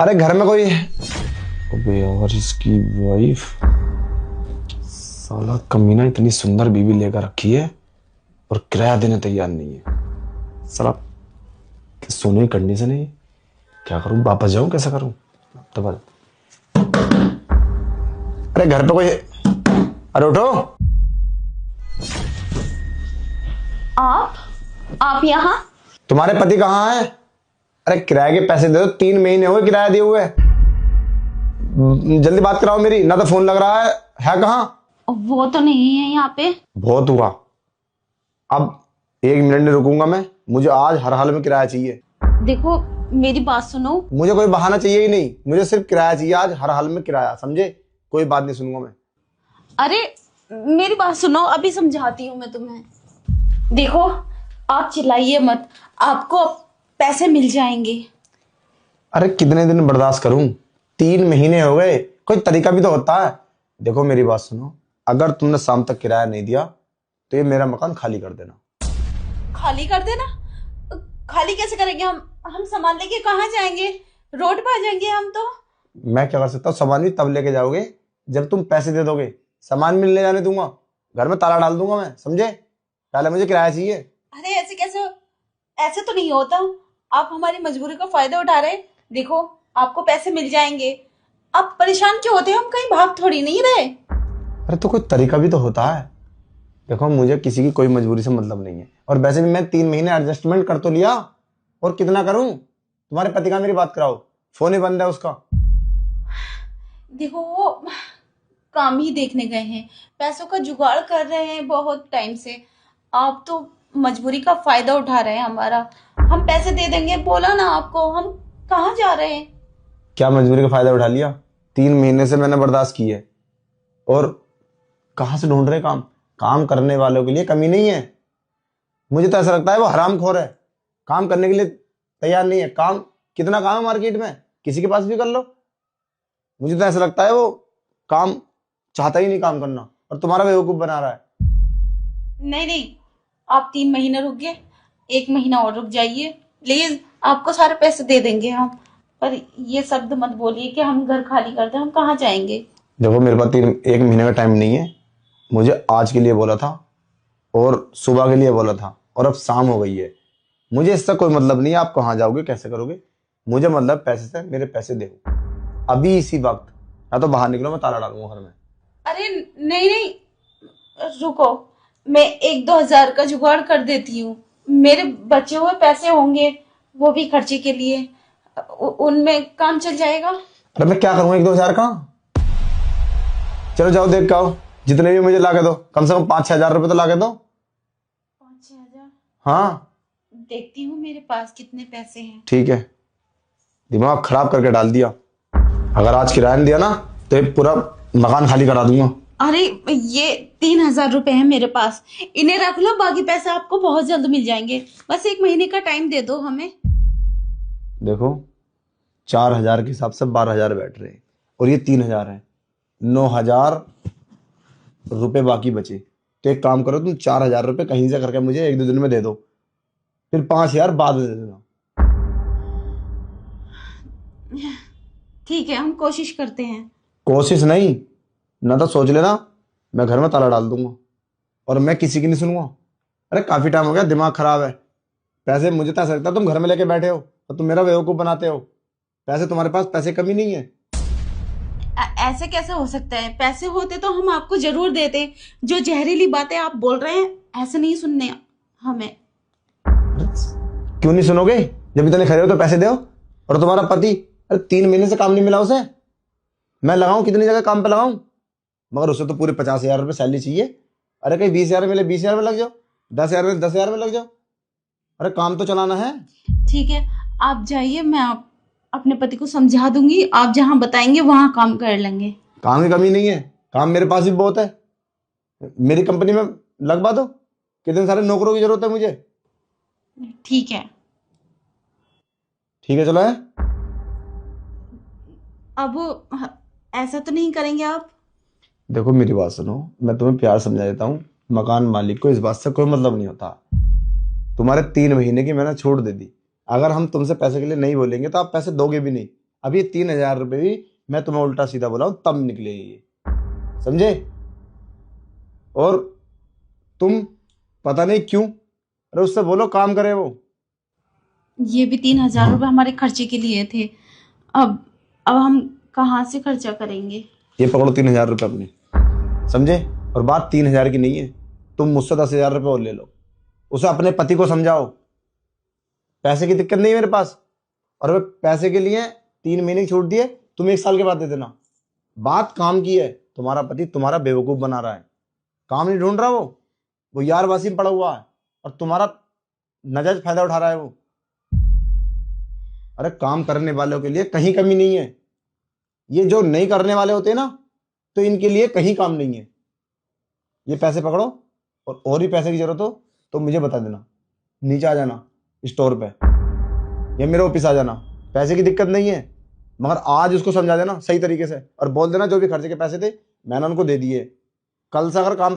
अरे घर में कोई है? अबे यार इसकी वाइफ, साला कमीना इतनी सुंदर बीवी लेकर रखी है और किराया देने तैयार नहीं है। साला सोने की कंडीशन है। क्या करूं, वापस जाऊं कैसे करूं? तो बस। अरे घर पे कोई है? अरे उठो। आप यहाँ? तुम्हारे पति कहाँ है? अरे किराए के पैसे दे दो, 3 महीने हो गए किराया दिए हुए। जल्दी बात कराओ मेरी, ना तो फोन लग रहा है कहाँ? वो तो नहीं है यहाँ पे। बहुत हुआ, अब 1 मिनट नहीं रुकूंगा मैं। मुझे आज हर हाल में किराया चाहिए। देखो मेरी बात सुनो। मुझे कोई बहाना चाहिए ही नहीं, मुझे सिर्फ किराया चाहिए आज, हर हाल में किराया, समझे? कोई बात नहीं सुनूंगा मैं। अरे मेरी बात सुनो, अभी समझाती हूँ मैं तुम्हें। देखो आप चिल्लाइए मत, आपको पैसे मिल जाएंगे। अरे कितने दिन बर्दाश्त करूं? 3 महीने हो गए, कोई तरीका भी तो होता है। देखो मेरी बात सुनो, अगर तुमने शाम तक किराया नहीं दिया तो ये मेरा मकान खाली कर देना। खाली कर देना? खाली कैसे करेंगे? हम सामान लेके कहाँ जाएंगे? रोड पे आ जाएंगे हम तो। मैं क्या कर सकता हूँ? सामान भी तब लेके जाओगे जब तुम पैसे दे दोगे। सामान भी नहीं ले जाने दूंगा, घर में ताला डाल दूंगा मैं, समझे? पहले मुझे किराया चाहिए। अरे ऐसे कैसे? ऐसे तो नहीं होता। आप हमारी मजबूरी का फायदा उठा रहे हैं। देखो आपको पैसे मिल जाएंगे। आप परेशान क्यों होते हैं? हम कहीं भाग थोड़ी नहीं रहे। अरे तो कोई तरीका भी तो होता है। देखो मुझे किसी की कोई मजबूरी से मतलब नहीं है, और वैसे भी मैं 3 महीने एडजस्टमेंट कर तो लिया, और कितना करूं? तुम्हारे पति का मेरी बात कराओ, फोन ही बंद है उसका। देखो वो काम ही देखने गए हैं, पैसों का जुगाड़ कर रहे हैं बहुत टाइम से। आप तो मजबूरी का फायदा उठा रहे हैं हमारा। हम पैसे दे देंगे, बोला ना आपको। हम कहाँ जा रहे हैं? क्या मजबूरी का फायदा उठा लिया? 3 महीने से मैंने बर्दाश्त की है, और कहां से ढूंढ रहे काम? काम करने वालों के लिए कमी नहीं है। मुझे तो ऐसा लगता है वो हरामखोर है, काम करने के लिए तैयार नहीं है। काम कितना काम है मार्केट में, किसी के पास भी कर लो। मुझे तो ऐसा लगता है वो काम चाहता ही नहीं काम करना, और तुम्हारा बेवकूफ बना रहा है। नहीं नहीं, आप 3 महीने रुक गए, 1 महीना और रुक जाइए प्लीज। आपको सारे पैसे दे देंगे हम। पर ये शब्द मत बोलिए कि हम घर खाली कर दें। हम कहाँ जाएंगे? देखो मेरे पास 1 महीने का टाइम नहीं है। मुझे आज के लिए बोला था, और सुबह के लिए बोला था, और अब शाम हो गई है। मुझे इससे कोई मतलब नहीं है आप कहाँ जाओगे कैसे करोगे। मुझे मतलब पैसे से, मेरे पैसे दे अभी इसी वक्त, या तो बाहर निकलो, मैं ताला डालूंगा घर में। अरे नहीं नहीं, रुको। मैं 1-2 हजार का जुगाड़ कर देती हूँ। मेरे बचे हुए पैसे होंगे, वो भी खर्चे के लिए। उनमें काम चल जाएगा। अरे मैं क्या करूंगा 1-2 हजार का? चलो जाओ देख के आओ, जितने भी मुझे ला के दो, कम से कम 5-6 हजार रुपए तो ला के दो। 5-6 हजार? हाँ देखती हूँ मेरे पास कितने पैसे हैं। ठीक है, दिमाग खराब करके डाल दिया। अगर आज किराया नहीं दिया ना तो ये पूरा मकान खाली करा दूंगा। अरे ये 3 हजार रुपए है मेरे पास, इन्हें रख लो। बाकी पैसे आपको बहुत जल्द मिल जाएंगे। बस 1 महीने का टाइम दे दो हमें। देखो 4 हजार के हिसाब से 12 हजार बैठ रहे हैं, और ये 3 हजार है, 9 हजार रुपए बाकी बचे। तो एक काम करो, तुम 4 हजार रुपए कहीं से करके मुझे 1-2 दिन में दे दो, फिर 5 हजार बाद में दे देना। ठीक है, हम कोशिश करते हैं। कोशिश नहीं, ना तो सोच लेना मैं घर में ताला डाल दूंगा, और मैं किसी की नहीं सुनूंगा। अरे काफी टाइम हो गया, दिमाग खराब है। पैसे मुझे तो ऐसा लगता है तुम घर में लेके बैठे हो और तुम मेरा बेवकूफ बनाते हो। पैसे तुम्हारे पास, पैसे कमी नहीं है। ऐसे कैसे हो सकता है? पैसे होते तो हम आपको जरूर देते। जो जहरीली बातें आप बोल रहे हैं, ऐसे नहीं सुनने हमें। क्यों नहीं सुनोगे? जब इतने खड़े हो तो पैसे दो। और तुम्हारा पति, अरे 3 महीने से काम नहीं मिला उसे। मैं लगाऊं कितनी जगह काम पे लगाऊं, मगर उसे तो पूरे 50 हजार रुपये सैलरी चाहिए। अरे कहीं 20 हजार मिले 20 हजार में लग जाओ, 10 हजार में 10 हजार में लग जाओ। अरे काम तो चलाना है। ठीक है, आप जाइए। मैं अपने पति को समझा दूंगी। आप जहां बताएंगे वहां काम कर लेंगे। काम की कमी नहीं है, काम मेरे पास भी बहुत है। मेरी कंपनी में लगवा दो, कितने सारे नौकरों की जरूरत है मुझे। ठीक है। ठीक है चलो है। अब ऐसा तो नहीं करेंगे आप? देखो मेरी बात सुनो, मैं तुम्हें प्यार समझा देता हूँ। मकान मालिक को इस बात से कोई मतलब नहीं होता। तुम्हारे 3 महीने की मैंने छूट दे दी। अगर हम तुमसे पैसे के लिए नहीं बोलेंगे तो आप पैसे दोगे भी नहीं। अब ये 3,000 रुपये भी मैं तुम्हें उल्टा सीधा बोला हूं तब निकले ये, समझे? और तुम पता नहीं क्यों, अरे उससे बोलो काम करे वो। ये भी 3,000 रुपये हमारे खर्चे के लिए थे। अब हम कहाँ से खर्चा करेंगे? ये पकड़ो 3,000 रुपये अपने, समझे? और बात 3,000 की नहीं है, तुम मुझसे 10,000 रुपये और ले लो। उसे अपने पति को समझाओ पैसे की दिक्कत नहीं है मेरे पास, और वे पैसे के लिए 3 महीने की छूट दिए, तुम 1 साल के बाद दे देना। बात काम की है, तुम्हारा पति तुम्हारा बेवकूफ बना रहा है, काम नहीं ढूंढ रहा वो यारवासी में पड़ा हुआ है और तुम्हारा नाजायज फायदा उठा रहा है वो। अरे काम करने वालों के लिए कहीं कमी नहीं है, ये जो नहीं करने वाले होते हैं ना, तो इनके लिए कहीं काम नहीं है। ये पैसे पकड़ो, और भी पैसे की जरूरत हो तो मुझे बता देना, नीचे आ जाना स्टोर पे या मेरे ऑफिस आ जाना, पैसे की दिक्कत नहीं है। मगर आज उसको समझा देना सही तरीके से, और बोल देना जो भी खर्चे के पैसे थे मैंने उनको दे दिए। कल से अगर काम